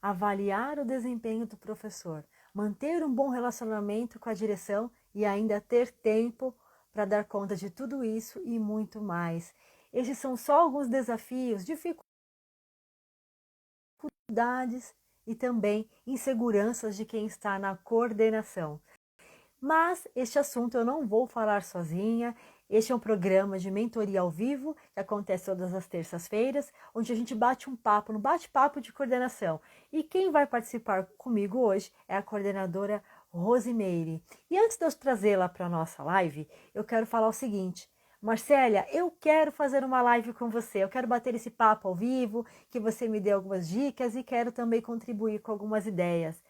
avaliar o desempenho do professor, manter um bom relacionamento com a direção e ainda ter tempo para dar conta de tudo isso e muito mais. Estes são só alguns desafios, dificuldades e também inseguranças de quem está na coordenação. Mas este assunto eu não vou falar sozinha. Este é um programa de mentoria ao vivo que acontece todas as terças-feiras, onde a gente bate um papo, no bate-papo de coordenação. E quem vai participar comigo hoje é a coordenadora Rosimeire. E antes de eu trazê-la para a nossa live, eu quero falar o seguinte: Marcélia, eu quero fazer uma live com você, eu quero bater esse papo ao vivo, que você me dê algumas dicas e quero também contribuir com algumas ideias.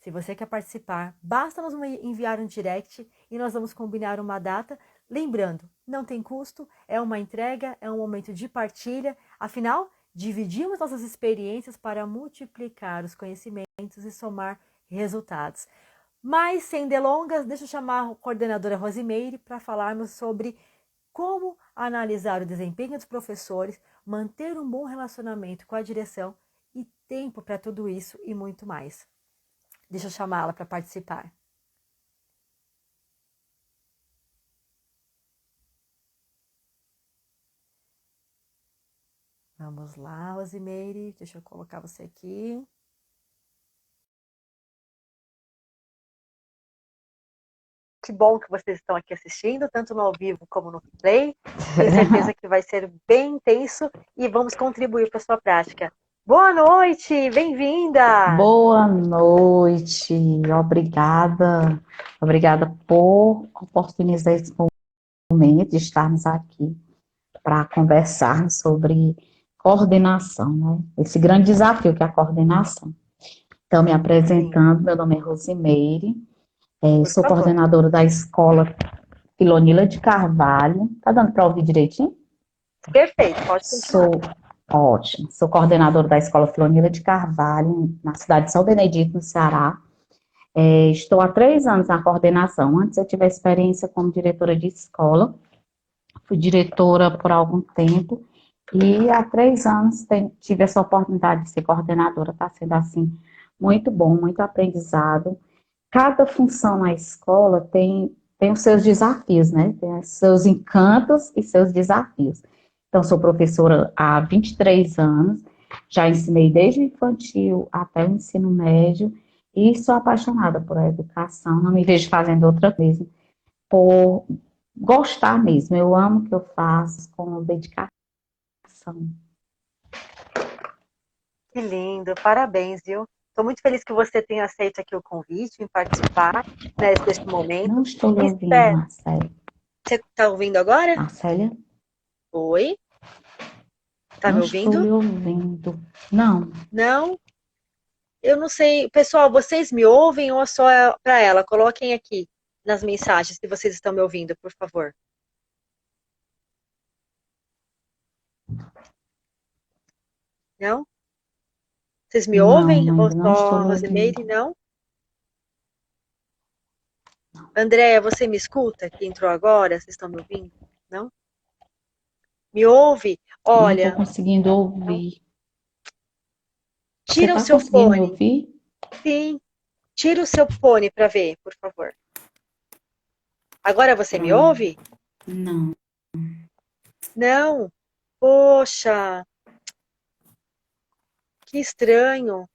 Se você quer participar, basta nos enviar um direct e nós vamos combinar uma data. Lembrando, não tem custo, é uma entrega, é um momento de partilha. Afinal, dividimos nossas experiências para multiplicar os conhecimentos e somar resultados. Mas, sem delongas, deixa eu chamar a coordenadora Rosimeire para falarmos sobre como analisar o desempenho dos professores, manter um bom relacionamento com a direção e tempo para tudo isso e muito mais. Deixa eu chamá-la para participar. Vamos lá, Rosimeire. Deixa eu colocar você aqui. Que bom que vocês estão aqui assistindo, tanto no ao vivo como no replay. Tenho certeza que vai ser bem intenso e vamos contribuir para a sua prática. Boa noite, bem-vinda! Boa noite, obrigada. Obrigada por oportunizar esse momento de estarmos aqui para conversar sobre coordenação, né? Esse grande desafio que é a coordenação. Então, me Sim, apresentando, meu nome é Rosimeire, por sou favor. coordenadora da Escola Filonila de Carvalho. Tá dando para ouvir direitinho? Perfeito, pode continuar. Sou ótimo. Sou coordenadora da Escola Filonila de Carvalho, na cidade de São Benedito, no Ceará. Estou há 3 anos na coordenação. Antes eu tive a experiência como diretora de escola, fui diretora por algum tempo, e há 3 anos tive essa oportunidade de ser coordenadora. Está sendo assim muito bom, muito aprendizado. Cada função na escola tem os seus desafios, né? Tem os seus encantos e seus desafios. Então, sou professora há 23 anos, já ensinei desde o infantil até o ensino médio, e sou apaixonada por educação, não me vejo fazendo outra coisa, por gostar mesmo. Eu amo o que eu faço com dedicação. Que lindo, parabéns, viu? Estou muito feliz que você tenha aceito aqui o convite em participar, né, deste Não momento. estou lhe ouvindo, Espero. Marcélia. Você está ouvindo agora? Marcélia? Oi? Tá Não me estou ouvindo? lhe ouvindo. Não. Não? Eu não sei. Pessoal, vocês me ouvem ou é só para ela? Coloquem aqui nas mensagens se vocês estão me ouvindo, por favor. Não? Vocês me ouvem Não, ou ainda não estou só lhe ouvindo. Rosimeire? Não? Andréia, você me escuta que entrou agora? Vocês estão me ouvindo? Não? Me ouve? Não estou Olha, conseguindo não. ouvir. Você Tira o está seu conseguindo me fone. ouvir? Sim, tira o seu fone para ver, por favor. Agora você me Pronto. ouve? Não. Não. Poxa, que estranho.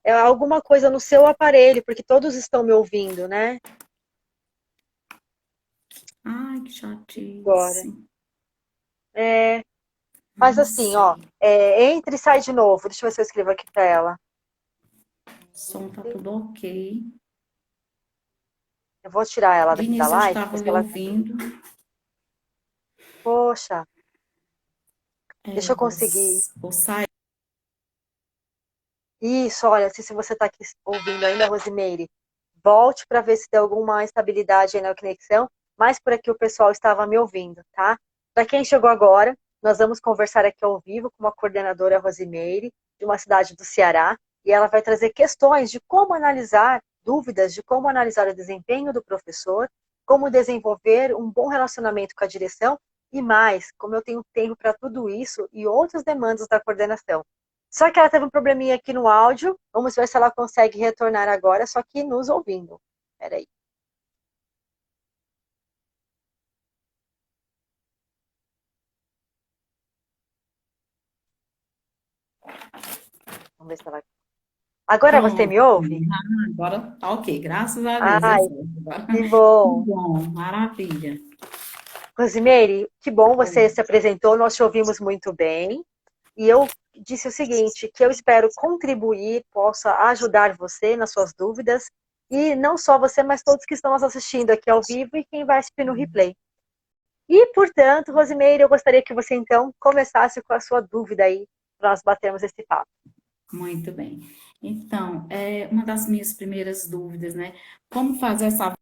É alguma coisa no seu aparelho, porque todos estão me ouvindo, né? Ai, que Agora. chatice. É, faz Não assim, ó. sei. Entra e sai de novo. Deixa eu ver se eu escrevo aqui para ela. O som tá tudo ok. Eu vou tirar ela De daqui da início eu live, estava porque se lhe ela. ouvindo. Poxa, deixa eu Vou, conseguir. vou sair. Isso, olha, se você está aqui ouvindo ainda, Rosimeire, volte para ver se tem alguma instabilidade aí na conexão, mas por aqui o pessoal estava me ouvindo, tá? Para quem chegou agora, nós vamos conversar aqui ao vivo com a coordenadora Rosimeire, de uma cidade do Ceará, e ela vai trazer questões de como analisar, dúvidas de como analisar o desempenho do professor, como desenvolver um bom relacionamento com a direção e mais, como eu tenho tempo para tudo isso e outras demandas da coordenação. Só que ela teve um probleminha aqui no áudio. Vamos ver se ela consegue retornar agora, só que nos ouvindo. Peraí. Vamos ver se ela... Agora você me Pronto. ouve? Agora tá ok, graças a Deus, deu Ai, certo. Agora, que que bom. bom, maravilha. Rosimeire, que bom você Oi. se apresentou, nós te ouvimos muito bem. E eu disse o seguinte, que eu espero contribuir, possa ajudar você nas suas dúvidas. E não só você, mas todos que estão nos assistindo aqui ao vivo e quem vai assistir no replay. E, portanto, Rosimeire, eu gostaria que você, então, começasse com a sua dúvida aí, para nós batermos esse papo. Muito bem. Então, uma das minhas primeiras dúvidas, né? Como fazer essa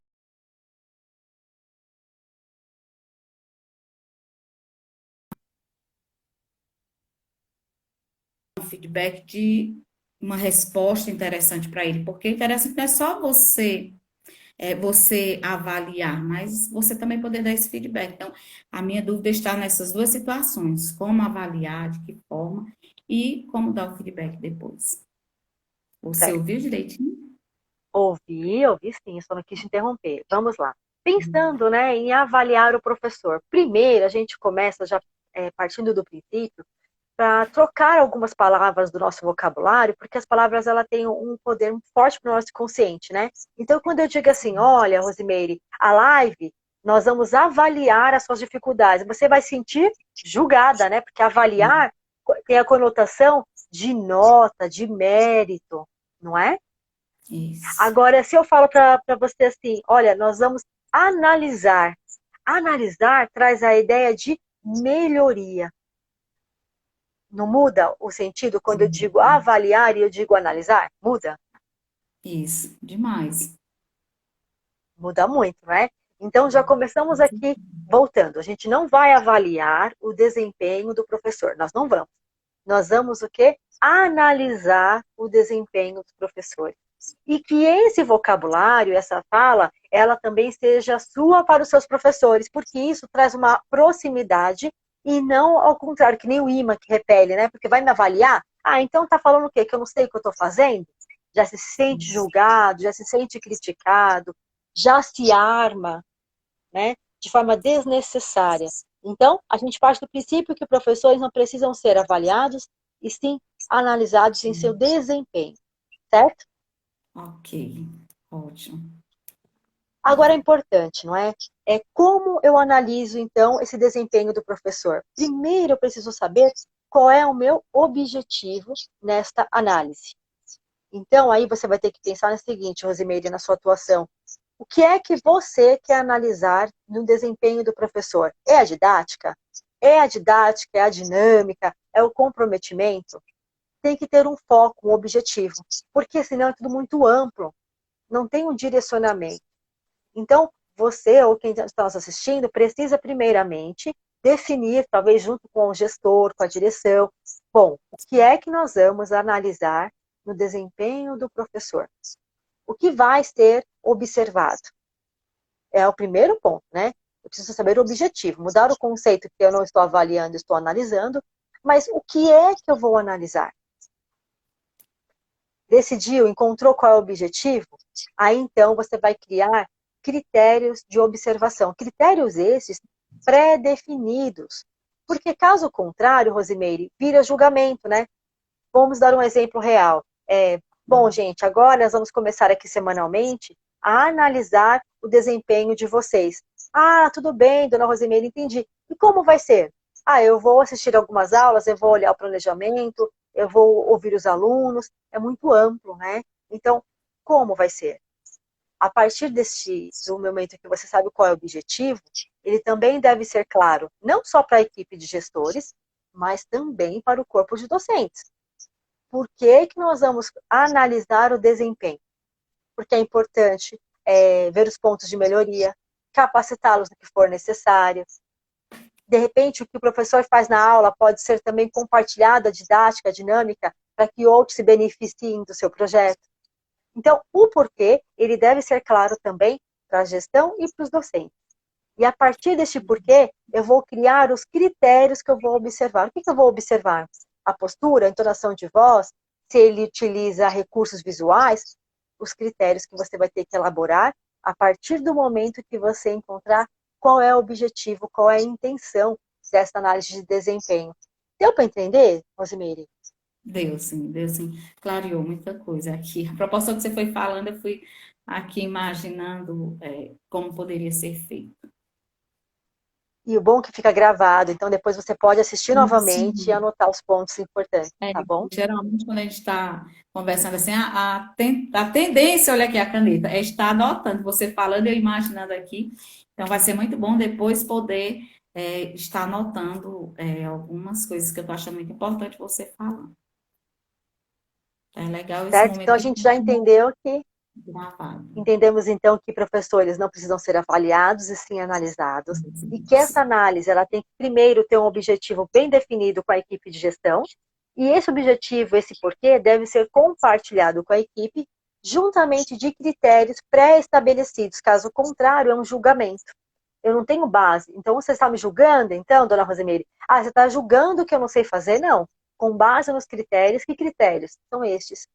feedback de uma resposta interessante para ele? Porque interessante não é só você avaliar, mas você também poder dar esse feedback. Então, a minha dúvida está nessas duas situações: como avaliar, de que forma, e como dar o feedback depois. Você Certo. ouviu direitinho? Ouvi sim, só não quis te interromper. Vamos lá. Pensando, né, em avaliar o professor. Primeiro, a gente começa já partindo do princípio, para trocar algumas palavras do nosso vocabulário, porque as palavras ela têm um poder muito forte para o nosso consciente, né? Então, quando eu digo assim, olha, Rosimeire, a live, nós vamos avaliar as suas dificuldades. Você vai sentir julgada, né? Porque avaliar tem a conotação de nota, de mérito, não é? Isso. Agora, se eu falo para você assim, olha, nós vamos analisar. Analisar traz a ideia de melhoria. Não muda o sentido quando eu digo avaliar e eu digo analisar? Muda? Isso, demais. Muda muito, não é? Então já começamos aqui voltando. A gente não vai avaliar o desempenho do professor. Nós não vamos. Nós vamos o quê? Analisar o desempenho dos professores. E que esse vocabulário, essa fala, ela também seja sua para os seus professores, porque isso traz uma proximidade e não ao contrário, que nem o imã que repele, né? Porque vai me avaliar? Ah, então tá falando o quê? Que eu não sei o que eu estou fazendo? Já se sente julgado, já se sente criticado, já se arma, né? De forma desnecessária. Então, a gente parte do princípio que professores não precisam ser avaliados, e sim analisados em seu desempenho, certo? Ok, ótimo. Agora é importante, não é? É como eu analiso, então, esse desempenho do professor. Primeiro, eu preciso saber qual é o meu objetivo nesta análise. Então, aí você vai ter que pensar no seguinte, Rosimeire, na sua atuação. O que é que você quer analisar no desempenho do professor? É a didática? É a didática, é a dinâmica, é o comprometimento? Tem que ter um foco, um objetivo, porque senão é tudo muito amplo, não tem um direcionamento. Então, você ou quem está nos assistindo precisa primeiramente definir, talvez junto com o gestor, com a direção, bom, o que é que nós vamos analisar no desempenho do professor? O que vai ser observado? É o primeiro ponto, né? Eu preciso saber o objetivo, mudar o conceito que eu não estou avaliando, estou analisando, mas o que é que eu vou analisar? Decidiu, encontrou qual é o objetivo? Aí então você vai criar critérios de observação. Critérios esses pré-definidos. Porque caso contrário, Rosimeire, vira julgamento, né? Vamos dar um exemplo real. Bom, gente, agora nós vamos começar aqui semanalmente a analisar o desempenho de vocês. Ah, tudo bem, dona Rosimeire, entendi. E como vai ser? Ah, eu vou assistir algumas aulas, eu vou olhar o planejamento, eu vou ouvir os alunos. É muito amplo, né? Então, como vai ser? A partir do momento que você sabe qual é o objetivo, ele também deve ser claro, não só para a equipe de gestores, mas também para o corpo de docentes. Por que que nós vamos analisar o desempenho? Porque é importante ver os pontos de melhoria, capacitá-los no que for necessário. De repente, o que o professor faz na aula pode ser também compartilhado, a didática, a dinâmica, para que outros se beneficiem do seu projeto. Então, o porquê, ele deve ser claro também para a gestão e para os docentes. E a partir deste porquê, eu vou criar os critérios que eu vou observar. O que eu vou observar? a postura, a entonação de voz, se ele utiliza recursos visuais, os critérios que você vai ter que elaborar a partir do momento que você encontrar qual é o objetivo, qual é a intenção dessa análise de desempenho. Deu para entender, Rosemary? Deu sim, clareou muita coisa aqui. A proporção que você foi falando, eu fui aqui imaginando como poderia ser feito. E o bom é que fica gravado, então depois você pode assistir novamente e Sim. anotar os pontos importantes, tá bom? Geralmente, quando a gente está conversando assim, a tendência, olha aqui a caneta, é estar anotando, você falando e eu imaginando aqui. Então, vai ser muito bom depois poder estar anotando algumas coisas que eu estou achando muito importante você falar. É legal esse Certo? Então momento a que gente já entendeu que gravado. Entendemos então que professores não precisam ser avaliados e sim analisados, e que essa análise ela tem que primeiro ter um objetivo bem definido com a equipe de gestão, e esse objetivo, esse porquê, deve ser compartilhado com a equipe juntamente de critérios pré-estabelecidos, caso contrário é um julgamento. Eu não tenho base, então você está me julgando, então, dona Rosemary? Ah, você está julgando que eu não sei fazer? Não. Com base nos critérios, que critérios? São estes.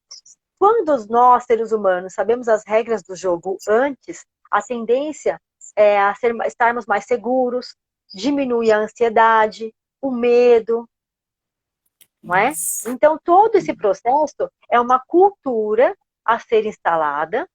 Quando nós, seres humanos, sabemos as regras do jogo antes, a tendência é estarmos mais seguros, diminui a ansiedade, o medo, não é? Isso. Então, todo esse processo é uma cultura a ser instalada,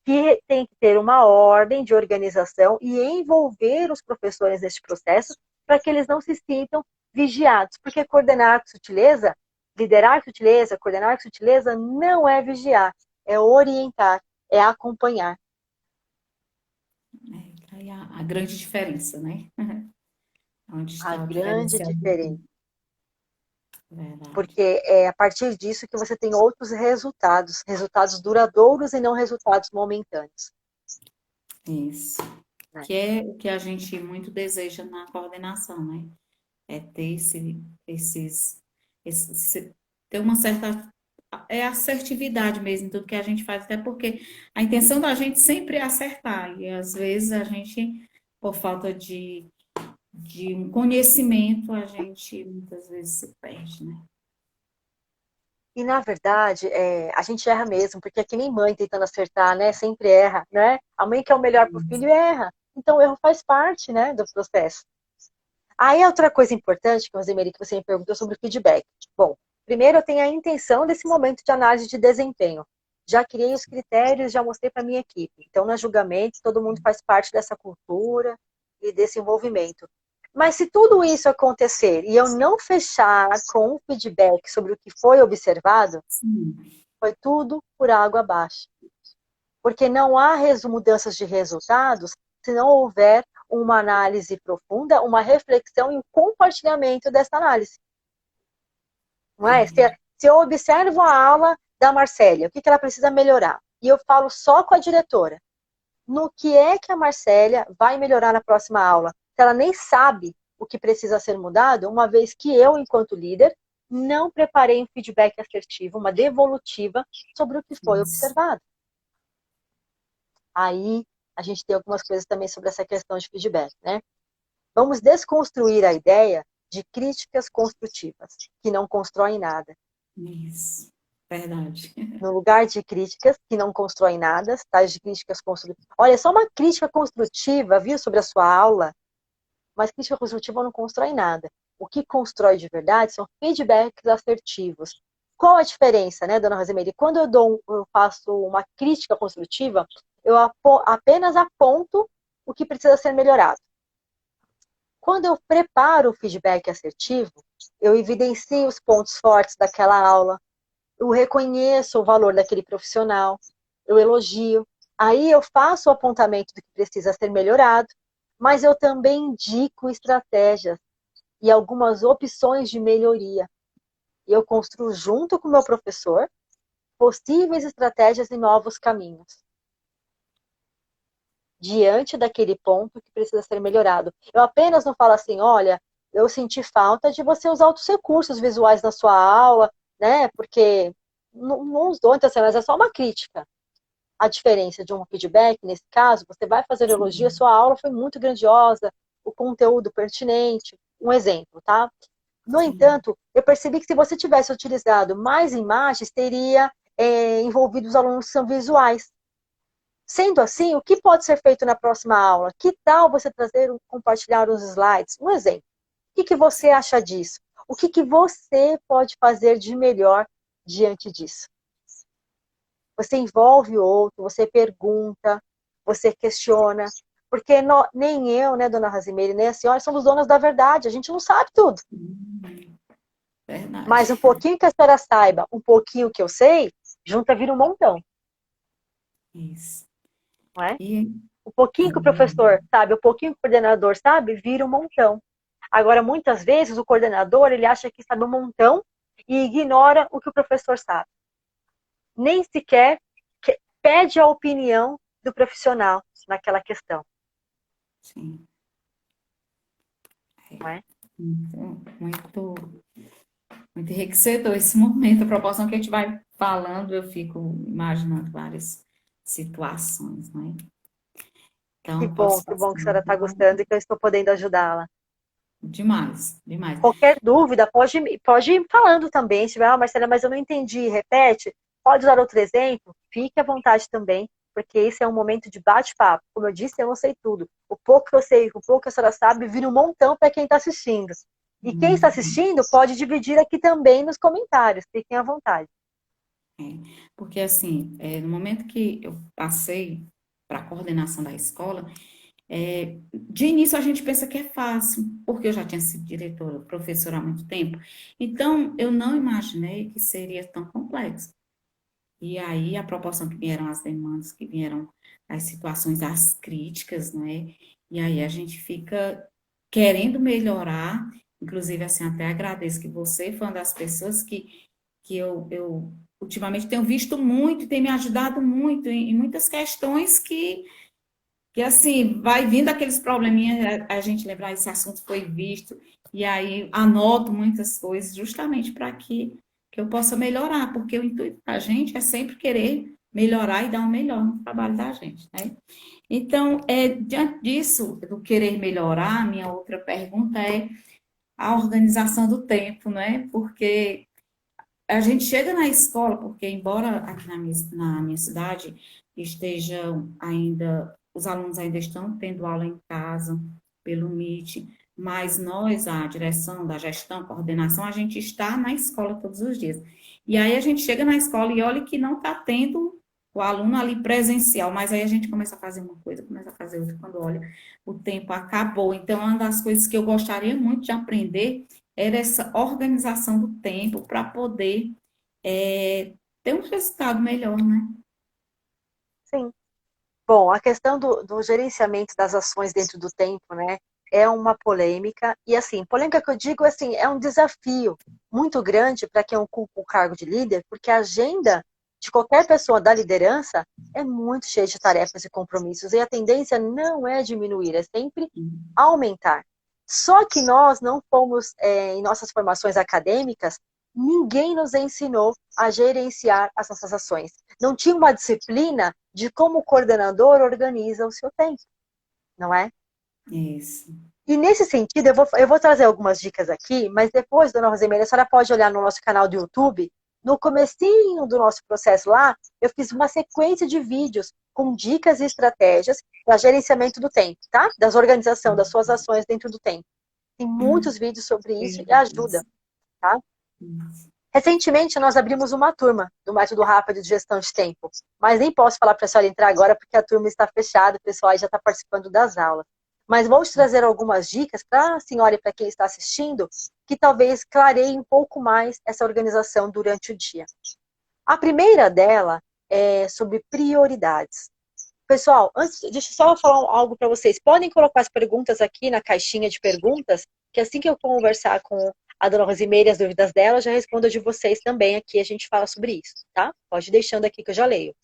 que tem que ter uma ordem de organização e envolver os professores neste processo para que eles não se sintam vigiados. Porque coordenar com sutileza, liderar com sutileza, coordenar com sutileza não é vigiar, é orientar, é acompanhar. Aí a grande diferença, né? Onde A está o grande diferencial. diferença. Verdade. Porque é a partir disso que você tem outros resultados, resultados duradouros e não resultados momentâneos. Isso. Né? Que é o que a gente muito deseja na coordenação, né? É ter ter uma certa assertividade mesmo em tudo que a gente faz, até porque a intenção da gente sempre é acertar, e às vezes a gente, por falta de um conhecimento, a gente muitas vezes se perde, né? E, na verdade, a gente erra mesmo, porque é que nem mãe tentando acertar, né? Sempre erra, né? A mãe quer o melhor para o filho e erra. Então, o erro faz parte, né, do processo. Aí, outra coisa importante, que Rosemary, que você me perguntou sobre o feedback. Bom, primeiro eu tenho a intenção desse momento de análise de desempenho. Já criei os critérios, já mostrei para a minha equipe. Então, no julgamento, todo mundo faz parte dessa cultura e desse envolvimento. Mas se tudo isso acontecer e eu não fechar com um feedback sobre o que foi observado, Sim. foi tudo por água abaixo. Porque não há mudanças de resultados se não houver uma análise profunda, uma reflexão e um compartilhamento dessa análise. Não é? Se eu observo a aula da Marcélia, o que ela precisa melhorar, e eu falo só com a diretora, no que é que a Marcélia vai melhorar na próxima aula? Se ela nem sabe o que precisa ser mudado, uma vez que eu, enquanto líder, não preparei um feedback assertivo, uma devolutiva sobre o que foi Isso. observado. Aí a gente tem algumas coisas também sobre essa questão de feedback, né? Vamos desconstruir a ideia de críticas construtivas, que não constroem nada. Isso. Verdade. No lugar de críticas que não constroem nada, tais de críticas construtivas. Olha, só uma crítica construtiva, viu, sobre a sua aula, mas crítica construtiva não constrói nada. O que constrói de verdade são feedbacks assertivos. Qual a diferença, né, dona Rosemary? Quando eu faço uma crítica construtiva, eu apenas aponto o que precisa ser melhorado. Quando eu preparo o feedback assertivo, eu evidencio os pontos fortes daquela aula, eu reconheço o valor daquele profissional, eu elogio. Aí eu faço o apontamento do que precisa ser melhorado, mas eu também indico estratégias e algumas opções de melhoria. E eu construo junto com o meu professor possíveis estratégias e novos caminhos diante daquele ponto que precisa ser melhorado. Eu apenas não falo assim, olha, eu senti falta de você usar outros recursos visuais na sua aula, né? Porque não usou, então, assim, mas é só uma crítica. A diferença de um feedback, nesse caso, você vai fazer elogio, a sua aula foi muito grandiosa, o conteúdo pertinente. Um exemplo, tá? No sim, entanto, eu percebi que se você tivesse utilizado mais imagens, teria envolvido os alunos que são visuais. Sendo assim, o que pode ser feito na próxima aula? Que tal você trazer, compartilhar os slides? Um exemplo. O que você acha disso? O que você pode fazer de melhor diante disso? Você envolve o outro, você pergunta, você questiona. Porque nem eu, né, dona Razimeire, nem a senhora somos donas da verdade. A gente não sabe tudo. verdade. Mas um pouquinho que a senhora saiba, um pouquinho que eu sei, junta vira um montão, Isso. não é? E, Um pouquinho que o professor sabe, um pouquinho que o coordenador sabe, vira um montão. Agora, muitas vezes, o coordenador, ele acha que sabe um montão e ignora o que o professor sabe. Nem sequer pede a opinião do profissional naquela questão, sim, não é? muito, muito enriquecedor esse momento. A proporção que a gente vai falando, eu fico imaginando várias situações, né? Então, posso Que bom que a passar senhora está gostando e que eu estou podendo ajudá-la. demais, demais. Qualquer dúvida, pode ir falando também. Se tiver, Marcela, mas eu não entendi, repete. Pode usar outro exemplo? Fique à vontade também, porque esse é um momento de bate-papo. Como eu disse, eu não sei tudo. O pouco que eu sei, o pouco que a senhora sabe, vira um montão para quem está assistindo. E quem está Muito, assistindo pode dividir aqui também nos comentários. Fiquem à vontade. é. Porque, assim, no momento que eu passei para a coordenação da escola, de início a gente pensa que é fácil, porque eu já tinha sido diretora, professora há muito tempo. Então, eu não imaginei que seria tão complexo. E aí, a proporção que vieram as demandas, que vieram as situações, as críticas, né? E aí a gente fica querendo melhorar, inclusive, assim, até agradeço que você foi uma das pessoas que eu ultimamente tenho visto muito e tem me ajudado muito em muitas questões que assim, vai vindo aqueles probleminhas, a gente lembrar esse assunto foi visto, e aí anoto muitas coisas justamente para que eu possa melhorar, porque o intuito da gente é sempre querer melhorar e dar um melhor no trabalho da gente, né? Então, diante disso, do querer melhorar, minha outra pergunta é a organização do tempo, né? Porque a gente chega na escola, porque embora aqui na minha cidade estejam ainda, os alunos ainda estão tendo aula em casa, pelo Meet, mas nós, a direção da gestão, coordenação, a gente está na escola todos os dias. E aí a gente chega na escola e olha que não está tendo o aluno ali presencial, mas aí a gente começa a fazer uma coisa, começa a fazer outra, quando olha, o tempo acabou. Então, uma das coisas que eu gostaria muito de aprender era essa organização do tempo para poder ter um resultado melhor, né? Sim. Bom, a questão do gerenciamento das ações dentro do tempo, né, é uma polêmica, e assim, polêmica que eu digo, assim, é um desafio muito grande para quem ocupa o cargo de líder, porque a agenda de qualquer pessoa da liderança é muito cheia de tarefas e compromissos, e a tendência não é diminuir, é sempre aumentar. Só que nós não fomos, em nossas formações acadêmicas, ninguém nos ensinou a gerenciar as nossas ações. Não tinha uma disciplina de como o coordenador organiza o seu tempo, não é? Isso. E nesse sentido, eu vou trazer algumas dicas aqui, mas depois, dona Rosemary, a senhora pode olhar no nosso canal do YouTube. No comecinho do nosso processo lá, eu fiz uma sequência de vídeos com dicas e estratégias para gerenciamento do tempo, tá? Das organização das suas ações dentro do tempo. Tem muitos vídeos sobre isso e ajuda, tá? Recentemente, nós abrimos uma turma do Método Rápido de Gestão de Tempo, mas nem posso falar para a senhora entrar agora porque a turma está fechada, o pessoal já está participando das aulas. Mas vou te trazer algumas dicas para a senhora e para quem está assistindo, que talvez clareie um pouco mais essa organização durante o dia. A primeira dela é sobre prioridades. Pessoal, deixa eu só falar algo para vocês. Podem colocar as perguntas aqui na caixinha de perguntas, que assim que eu conversar com a dona Rosimeire as dúvidas dela, eu já respondo a de vocês também aqui, a gente fala sobre isso, tá? Pode ir deixando aqui que eu já leio.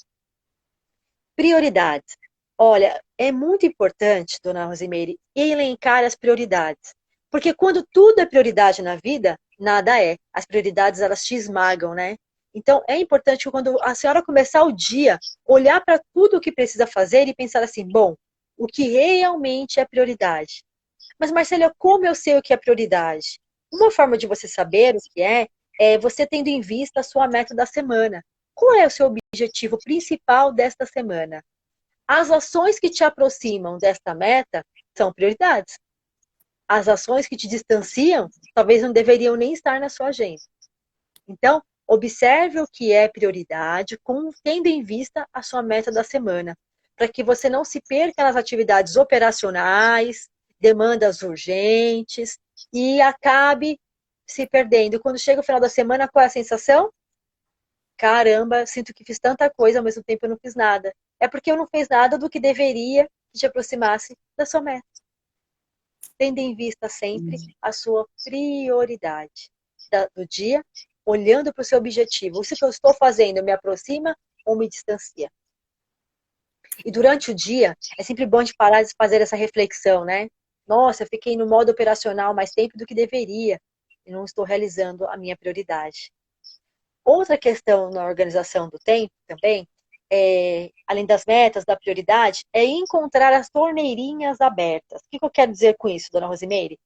Prioridades. Olha, é muito importante, dona Rosimeire, elencar as prioridades. Porque quando tudo é prioridade na vida, nada é. As prioridades, elas te esmagam, né? Então, é importante que quando a senhora começar o dia, olhar para tudo o que precisa fazer e pensar assim, bom, o que realmente é prioridade? Mas, Marcela, como eu sei o que é prioridade? Uma forma de você saber o que é você tendo em vista a sua meta da semana. Qual é o seu objetivo principal desta semana? As ações que te aproximam desta meta são prioridades. As ações que te distanciam talvez não deveriam nem estar na sua agenda. Então, observe o que é prioridade, tendo em vista a sua meta da semana, para que você não se perca nas atividades operacionais, demandas urgentes e acabe se perdendo. Quando chega o final da semana, qual é a sensação? Caramba, sinto que fiz tanta coisa, ao mesmo tempo eu não fiz nada. É porque eu não fiz nada do que deveria que te aproximasse da sua meta. Tendo em vista sempre a sua prioridade do dia, olhando para o seu objetivo. Isso que eu estou fazendo me aproxima ou me distancia? E durante o dia, é sempre bom de parar de fazer essa reflexão, né? Nossa, eu fiquei no modo operacional mais tempo do que deveria e não estou realizando a minha prioridade. Outra questão na organização do tempo também, além das metas, da prioridade, é encontrar as torneirinhas abertas. O que eu quero dizer com isso, dona Rosimeire?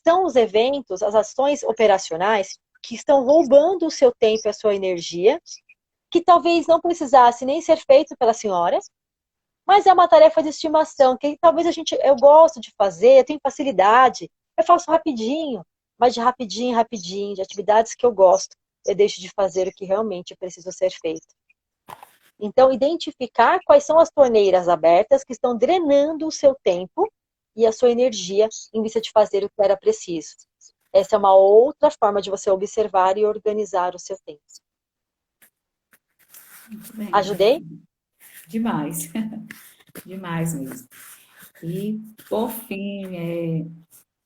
São os eventos, as ações operacionais que estão roubando o seu tempo e a sua energia, que talvez não precisasse nem ser feito pela senhora, mas é uma tarefa de estimação, que talvez eu gosto de fazer, eu tenho facilidade, eu faço rapidinho, mas de rapidinho em rapidinho, de atividades que eu gosto, eu deixo de fazer o que realmente precisa ser feito. Então, identificar quais são as torneiras abertas que estão drenando o seu tempo e a sua energia em vista de fazer o que era preciso. Essa é uma outra forma de você observar e organizar o seu tempo. Muito bem. Ajudei? Demais. Demais mesmo. E, por fim,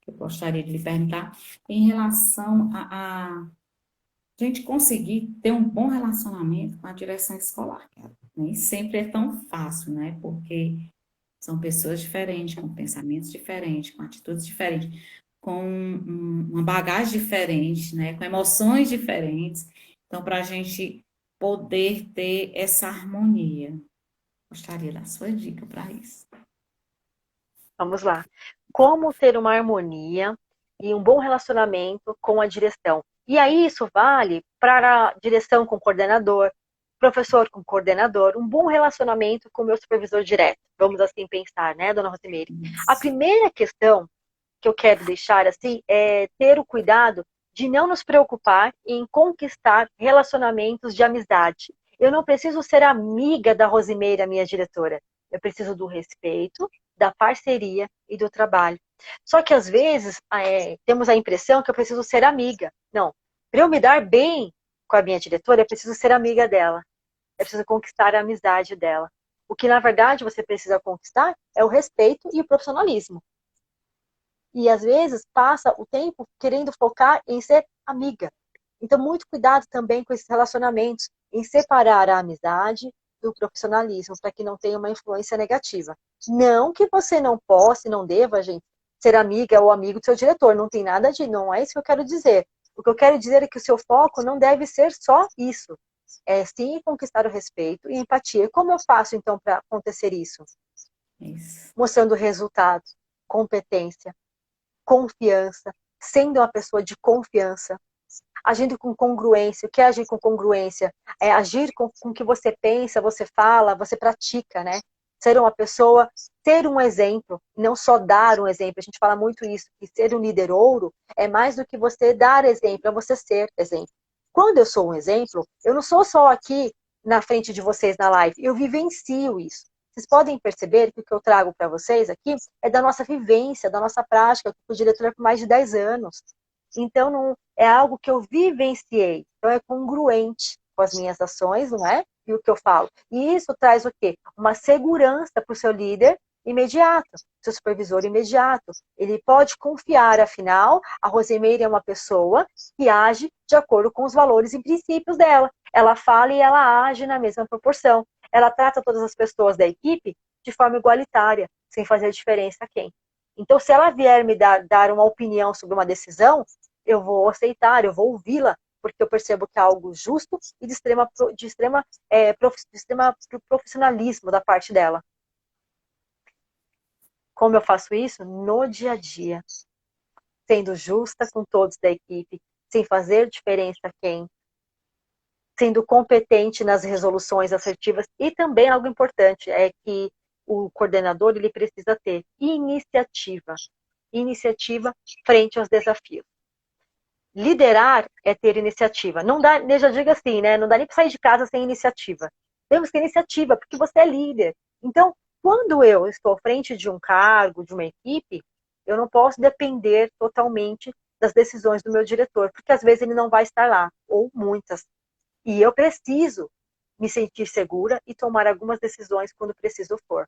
eu gostaria de lhe perguntar em relação a gente conseguir ter um bom relacionamento com a direção escolar. Nem sempre é tão fácil, né? Porque são pessoas diferentes, com pensamentos diferentes, com atitudes diferentes, com uma bagagem diferente, né? Com emoções diferentes. Então, para a gente poder ter essa harmonia, gostaria da sua dica para isso. Vamos lá. Como ter uma harmonia e um bom relacionamento com a direção. E aí isso vale para a direção com o coordenador, professor com o coordenador, um bom relacionamento com o meu supervisor direto. Vamos assim pensar, né, dona Rosimeire? A primeira questão que eu quero deixar assim é ter o cuidado de não nos preocupar em conquistar relacionamentos de amizade. Eu não preciso ser amiga da Rosimeire, a minha diretora. Eu preciso do respeito, da parceria e do trabalho. Só que às vezes temos a impressão que eu preciso ser amiga. Não. Para eu me dar bem com a minha diretora, eu preciso ser amiga dela. Eu preciso conquistar a amizade dela. O que na verdade você precisa conquistar é o respeito e o profissionalismo. E às vezes passa o tempo querendo focar em ser amiga. Então, muito cuidado também com esses relacionamentos, em separar a amizade do profissionalismo, para que não tenha uma influência negativa. Não que você não possa e não deva, gente, ser amiga ou amigo do seu diretor. Não tem nada de. Não é isso que eu quero dizer. O que eu quero dizer é que o seu foco não deve ser só isso. É sim conquistar o respeito e empatia. Como eu faço, então, para acontecer isso? Isso. Mostrando resultados, competência, confiança, sendo uma pessoa de confiança, agindo com congruência. O que é agir com congruência? É agir com o que você pensa, você fala, você pratica, né? Ser uma pessoa, ter um exemplo, não só dar um exemplo. A gente fala muito isso, que ser um líder ouro é mais do que você dar exemplo, é você ser exemplo. Quando eu sou um exemplo, eu não sou só aqui na frente de vocês na live, eu vivencio isso. Vocês podem perceber que o que eu trago para vocês aqui é da nossa vivência, da nossa prática. Eu fui diretora por mais de 10 anos. Então, não é algo que eu vivenciei. Então, é congruente com as minhas ações, não é? E o que eu falo. E isso traz o quê? Uma segurança para o seu líder imediato, seu supervisor imediato. Ele pode confiar, afinal, a Rosimeire é uma pessoa que age de acordo com os valores e princípios dela. Ela fala e ela age na mesma proporção. Ela trata todas as pessoas da equipe de forma igualitária, sem fazer diferença a quem. Então, se ela vier me dar uma opinião sobre uma decisão, eu vou aceitar, eu vou ouvi-la, porque eu percebo que é algo justo e de extrema profissionalismo da parte dela. Como eu faço isso? No dia a dia. sendo justa com todos da equipe, sem fazer diferença a quem, sendo competente nas resoluções assertivas. E também algo importante é que o coordenador ele precisa ter iniciativa frente aos desafios. Liderar é ter iniciativa. Não dá, eu já digo assim, né? Não dá nem para sair de casa sem iniciativa. Temos que ter iniciativa, porque você é líder. Então, quando eu estou à frente de um cargo, de uma equipe, eu não posso depender totalmente das decisões do meu diretor, porque às vezes ele não vai estar lá, ou muitas. E eu preciso me sentir segura e tomar algumas decisões quando preciso for.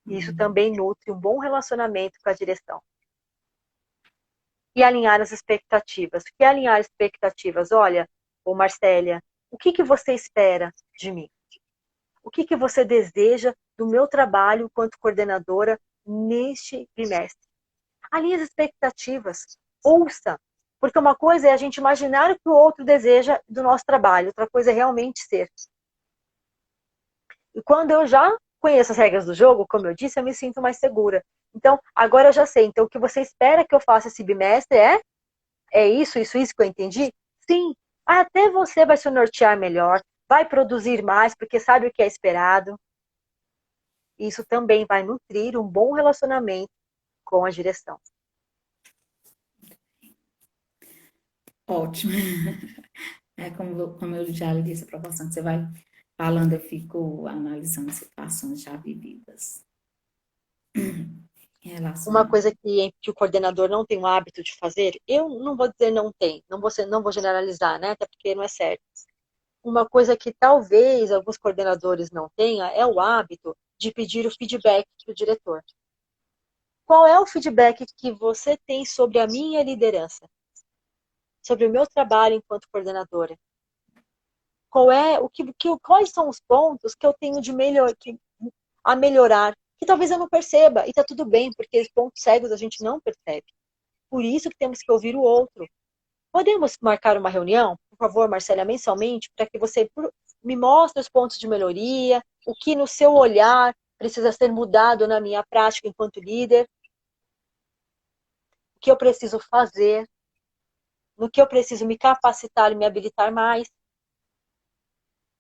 Isso também nutre um bom relacionamento com a direção. E alinhar as expectativas. O que é alinhar expectativas? Olha, ô Marcélia, o que você espera de mim? O que você deseja do meu trabalho enquanto coordenadora neste bimestre? Alinhe as expectativas. Ouça. Porque uma coisa é a gente imaginar o que o outro deseja do nosso trabalho, outra coisa é realmente ser. E quando eu já conheço as regras do jogo, como eu disse, eu me sinto mais segura. Então, agora eu já sei. Então, o que você espera que eu faça esse bimestre é isso que eu entendi? Sim. Até você vai se nortear melhor, vai produzir mais, porque sabe o que é esperado. Isso também vai nutrir um bom relacionamento com a direção. Ótimo. É como eu já lhe disse, a proporção que você vai falando, eu fico analisando situações já vividas. Em relação Uma a... coisa que o coordenador não tem o hábito de fazer, eu não vou dizer não tem, não vou generalizar, né? Até porque não é certo. Uma coisa que talvez alguns coordenadores não tenham é o hábito de pedir o feedback para o diretor. Qual é o feedback que você tem sobre a minha liderança? Sobre o meu trabalho enquanto coordenadora? Quais são os pontos que eu tenho a melhorar? Que talvez eu não perceba, e está tudo bem, porque os pontos cegos a gente não percebe. Por isso que temos que ouvir o outro. Podemos marcar uma reunião, por favor, Marcela, mensalmente, para que você me mostre os pontos de melhoria, o que no seu olhar precisa ser mudado na minha prática enquanto líder, o que eu preciso fazer, no que eu preciso me capacitar e me habilitar mais.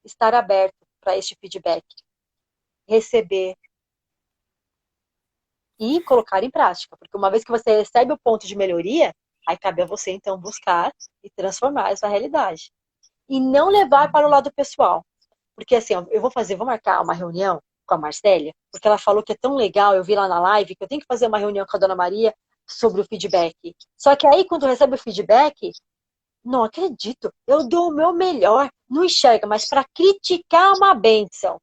Estar aberto para este feedback, receber e colocar em prática, porque uma vez que você recebe o ponto de melhoria, aí cabe a você então buscar e transformar essa realidade. E não levar para o lado pessoal. Porque assim, vou marcar uma reunião com a Marcélia, porque ela falou que é tão legal, eu vi lá na live, que eu tenho que fazer uma reunião com a Dona Maria sobre o feedback. Só que aí, quando recebe o feedback, não acredito, eu dou o meu melhor, não enxerga, mas para criticar é uma bênção.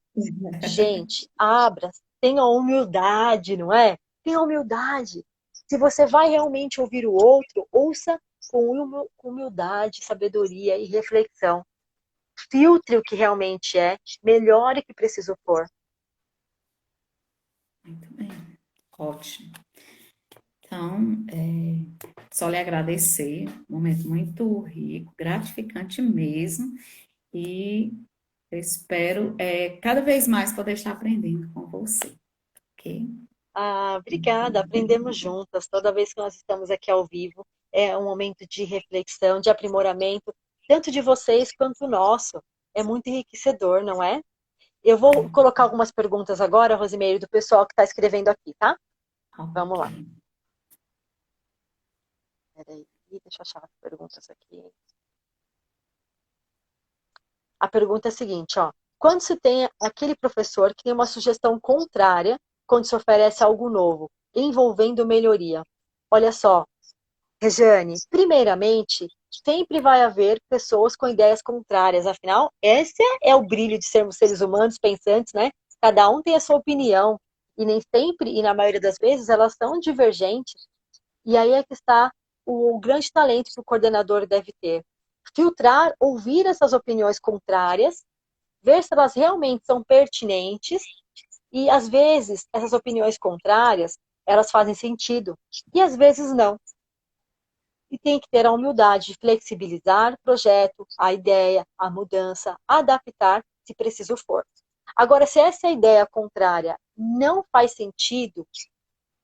Gente, abra, tenha humildade, não é? Tenha humildade. Se você vai realmente ouvir o outro, ouça com humildade, sabedoria e reflexão. Filtre o que realmente é, melhore o que preciso for. Muito bem, ótimo. Então, só lhe agradecer, um momento muito rico, gratificante mesmo, e eu espero cada vez mais poder estar aprendendo com você, ok? Obrigada, aprendemos juntas. Toda vez que nós estamos aqui ao vivo, é um momento de reflexão, de aprimoramento, tanto de vocês quanto nosso. É muito enriquecedor, não é? Eu vou colocar algumas perguntas agora, Rosimeire, do pessoal que está escrevendo aqui, tá? Vamos lá. Ok. Peraí, deixa eu achar as perguntas aqui. A pergunta é a seguinte, ó. Quando se tem aquele professor que tem uma sugestão contrária quando se oferece algo novo, envolvendo melhoria? Olha só, Rejane, primeiramente, sempre vai haver pessoas com ideias contrárias. Afinal, esse é o brilho de sermos seres humanos pensantes, né? Cada um tem a sua opinião. E nem sempre, e na maioria das vezes, elas são divergentes. E aí é que está o grande talento que o coordenador deve ter. Filtrar, ouvir essas opiniões contrárias, ver se elas realmente são pertinentes e, às vezes, essas opiniões contrárias, elas fazem sentido e, às vezes, não. E tem que ter a humildade de flexibilizar o projeto, a ideia, a mudança, adaptar, se preciso for. Agora, se essa ideia contrária não faz sentido,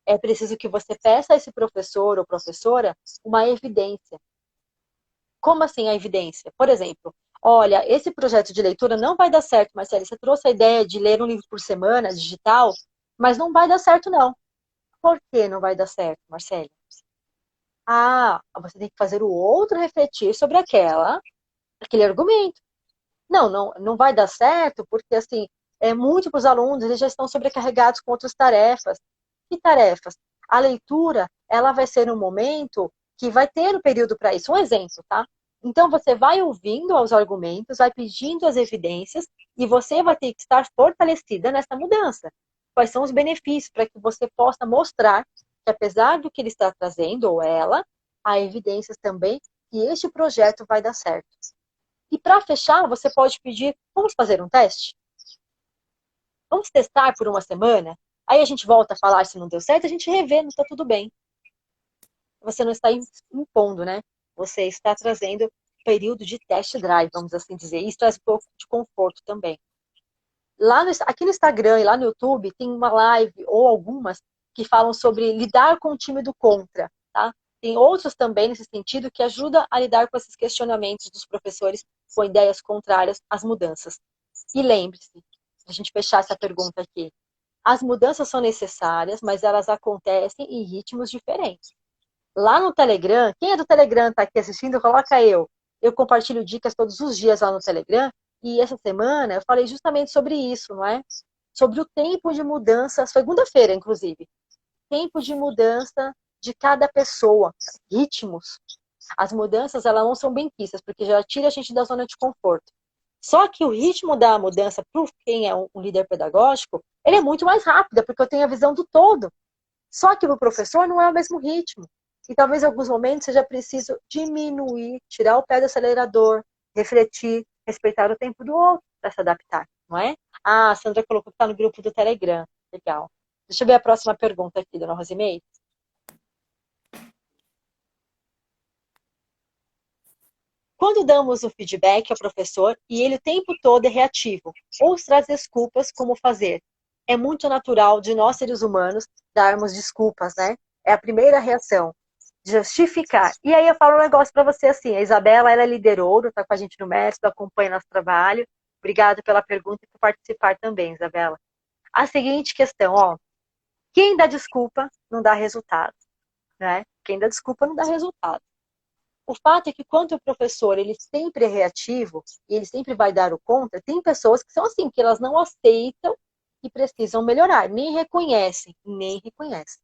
é preciso que você peça a esse professor ou professora uma evidência. Como assim a evidência? Por exemplo, olha, esse projeto de leitura não vai dar certo, Marcelo. Você trouxe a ideia de ler um livro por semana, digital, mas não vai dar certo, não. Por que não vai dar certo, Marcelo? Ah, você tem que fazer o outro refletir sobre aquele argumento. Não vai dar certo, porque assim, múltiplos alunos eles já estão sobrecarregados com outras tarefas. Que tarefas? A leitura, ela vai ser um momento que vai ter o período para isso. Um exemplo, tá? Então você vai ouvindo os argumentos, vai pedindo as evidências e você vai ter que estar fortalecida nessa mudança. Quais são os benefícios para que você possa mostrar que apesar do que ele está trazendo ou ela, há evidências também que este projeto vai dar certo. E para fechar, você pode pedir, vamos fazer um teste? Vamos testar por uma semana? Aí a gente volta a falar se não deu certo, a gente revê, não está tudo bem. Você não está impondo, né? Você está trazendo período de test drive, vamos assim dizer. Isso traz um pouco de conforto também. Aqui no Instagram e lá no YouTube tem uma live ou algumas que falam sobre lidar com o time do contra, tá? Tem outros também nesse sentido que ajuda a lidar com esses questionamentos dos professores com ideias contrárias às mudanças. E lembre-se, a gente fechar essa pergunta aqui, as mudanças são necessárias, mas elas acontecem em ritmos diferentes. Lá no Telegram, quem é do Telegram está aqui assistindo, coloca eu. Eu compartilho dicas todos os dias lá no Telegram. E essa semana eu falei justamente sobre isso, não é? Sobre o tempo de mudança, segunda-feira, inclusive. Tempo de mudança de cada pessoa, ritmos. As mudanças, elas não são benquistas, porque já tira a gente da zona de conforto. Só que o ritmo da mudança, para quem é um líder pedagógico, ele é muito mais rápido, porque eu tenho a visão do todo. Só que para o professor não é o mesmo ritmo. E talvez em alguns momentos seja preciso diminuir, tirar o pé do acelerador, refletir, respeitar o tempo do outro para se adaptar, não é? Ah, a Sandra colocou que está no grupo do Telegram. Legal. Deixa eu ver a próxima pergunta aqui, dona Rosimeire. Quando damos o feedback ao professor e ele o tempo todo é reativo, ou traz desculpas, como fazer? É muito natural de nós, seres humanos, darmos desculpas, né? É a primeira reação. Justificar. E aí eu falo um negócio para você assim, a Isabela, ela é liderouro, está com a gente no método, acompanha nosso trabalho. Obrigada pela pergunta e por participar também, Isabela. A seguinte questão, ó, quem dá desculpa não dá resultado, né? Quem dá desculpa não dá resultado. O fato é que quando o professor ele sempre é reativo e ele sempre vai dar o contra, tem pessoas que são assim, que elas não aceitam e precisam melhorar, nem reconhecem, nem reconhecem.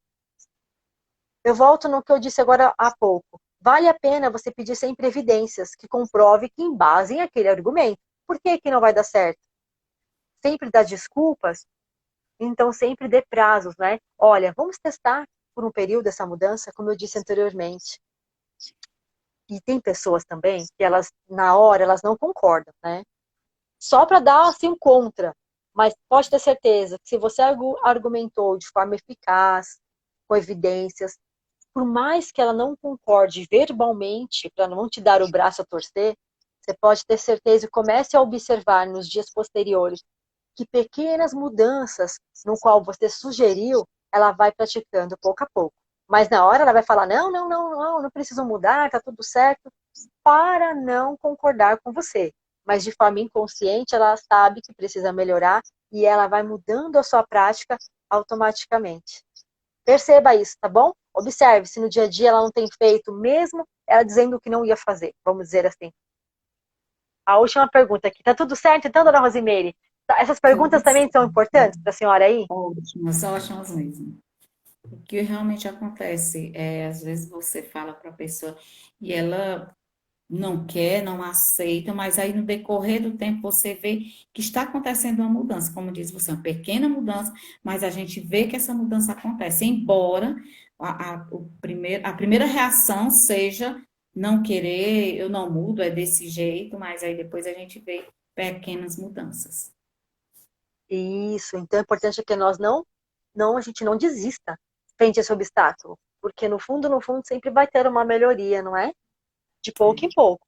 Eu volto no que eu disse agora há pouco. Vale a pena você pedir sempre evidências que comprove que embasem aquele argumento. Por que que não vai dar certo? Sempre dá desculpas, então sempre dê prazos, né? Olha, vamos testar por um período essa mudança, como eu disse anteriormente. E tem pessoas também que elas, na hora, elas não concordam, né? Só para dar, assim, um contra. Mas pode ter certeza que se você argumentou de forma eficaz, com evidências, por mais que ela não concorde verbalmente, para não te dar o braço a torcer, você pode ter certeza e comece a observar nos dias posteriores que pequenas mudanças no qual você sugeriu, ela vai praticando pouco a pouco. Mas na hora ela vai falar, não preciso mudar, tá tudo certo, para não concordar com você. Mas de forma inconsciente, ela sabe que precisa melhorar e ela vai mudando a sua prática automaticamente. Perceba isso, tá bom? Observe se no dia a dia ela não tem feito, mesmo ela dizendo que não ia fazer, vamos dizer assim. A última pergunta aqui. Tá tudo certo então, dona Rosimeire? Essas perguntas Tudo também certo. são importantes para a senhora aí? Ótimas, ótimas mesmo. O que realmente acontece é, às vezes você fala para a pessoa e ela não quer, não aceita, mas aí no decorrer do tempo você vê que está acontecendo uma mudança, como diz você, uma pequena mudança, mas a gente vê que essa mudança acontece, embora a primeira reação seja não querer, eu não mudo, é desse jeito, mas aí depois a gente vê pequenas mudanças. Isso, então é importante que a gente não desista frente a esse obstáculo, porque no fundo, sempre vai ter uma melhoria, não é? De pouco em pouco.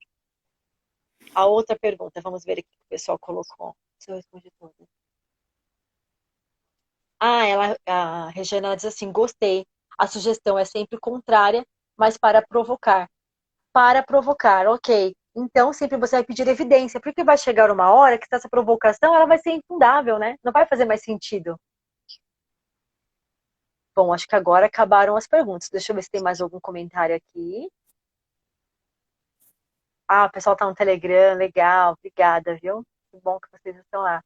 A outra pergunta, vamos ver aqui o que o pessoal colocou. Se eu respondi tudo. A Regiana ela diz assim, gostei. A sugestão é sempre contrária, mas para provocar. Para provocar, ok. Então, sempre você vai pedir evidência, porque vai chegar uma hora que essa provocação ela vai ser infundável, né? Não vai fazer mais sentido. Bom, acho que agora acabaram as perguntas. Deixa eu ver se tem mais algum comentário aqui. Ah, o pessoal tá no Telegram, legal, obrigada, viu? Que bom que vocês estão lá.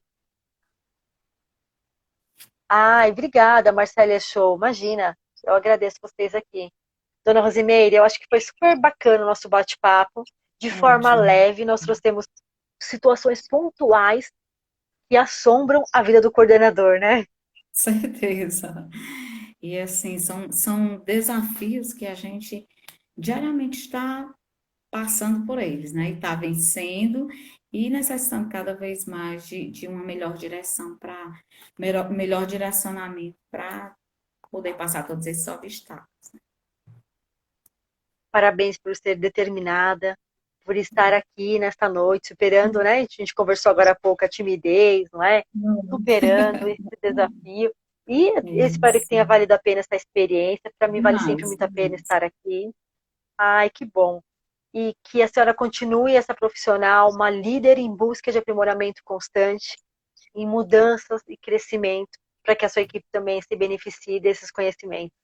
Ai, obrigada, Marcela Show. Imagina, eu agradeço vocês aqui. Dona Rosimeire, eu acho que foi super bacana o nosso bate-papo. De forma Ótimo, leve, nós trouxemos situações pontuais que assombram a vida do coordenador, né? certeza. E assim, são desafios que a gente diariamente está passando por eles, né? E está vencendo e necessitando cada vez mais de uma melhor direção para melhor direcionamento para poder passar todos esses obstáculos. Parabéns por ser determinada, por estar aqui nesta noite, superando, né? A gente conversou agora há pouco a timidez, não é? Superando esse desafio. E eu espero que Isso. tenha valido a pena essa experiência. Para mim, vale sempre Demais, muito a pena demais. estar aqui. Ai, que bom. E que a senhora continue essa profissional, uma líder em busca de aprimoramento constante, em mudanças e crescimento, para que a sua equipe também se beneficie desses conhecimentos.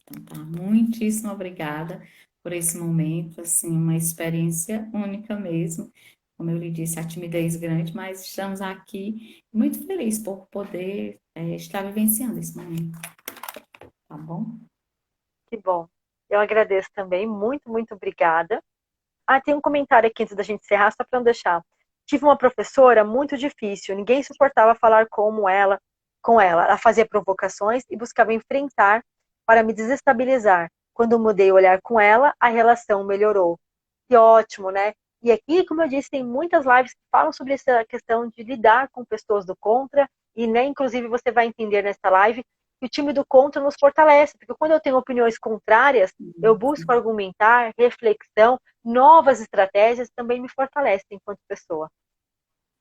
Então, tá. Muitíssimo obrigada por esse momento, assim, uma experiência única mesmo. Como eu lhe disse, a timidez grande, mas estamos aqui muito felizes por poder estar vivenciando esse momento, tá bom? Que bom. Eu agradeço também, muito, muito obrigada. Ah, tem um comentário aqui antes da gente encerrar, só para não deixar. Tive uma professora muito difícil, ninguém suportava falar com ela. Ela fazia provocações e buscava enfrentar para me desestabilizar. Quando mudei o olhar com ela, a relação melhorou. Que ótimo, né? E aqui, como eu disse, tem muitas lives que falam sobre essa questão de lidar com pessoas do contra, e né, inclusive você vai entender nessa live que o time do contra nos fortalece, porque quando eu tenho opiniões contrárias, eu busco argumentar, reflexão, novas estratégias também me fortalecem enquanto pessoa.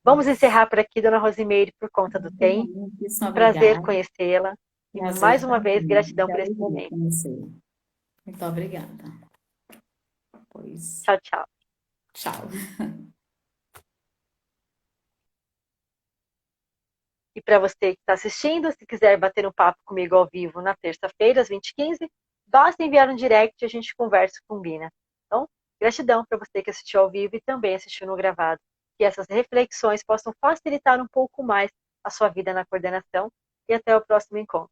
Vamos Isso. encerrar por aqui, dona Rosimeire, por conta do tempo. Muitíssimo Um prazer obrigada. conhecê-la. E mais Prazer uma vez, também. gratidão Que por esse alegria momento. conhecê-lo. Muito obrigada. Pois, Tchau, tchau. tchau. E para você que está assistindo, se quiser bater um papo comigo ao vivo na terça-feira, às 20h15, basta enviar um direct e a gente conversa e combina. Então, gratidão para você que assistiu ao vivo e também assistiu no gravado. Que essas reflexões possam facilitar um pouco mais a sua vida na coordenação. E até o próximo encontro.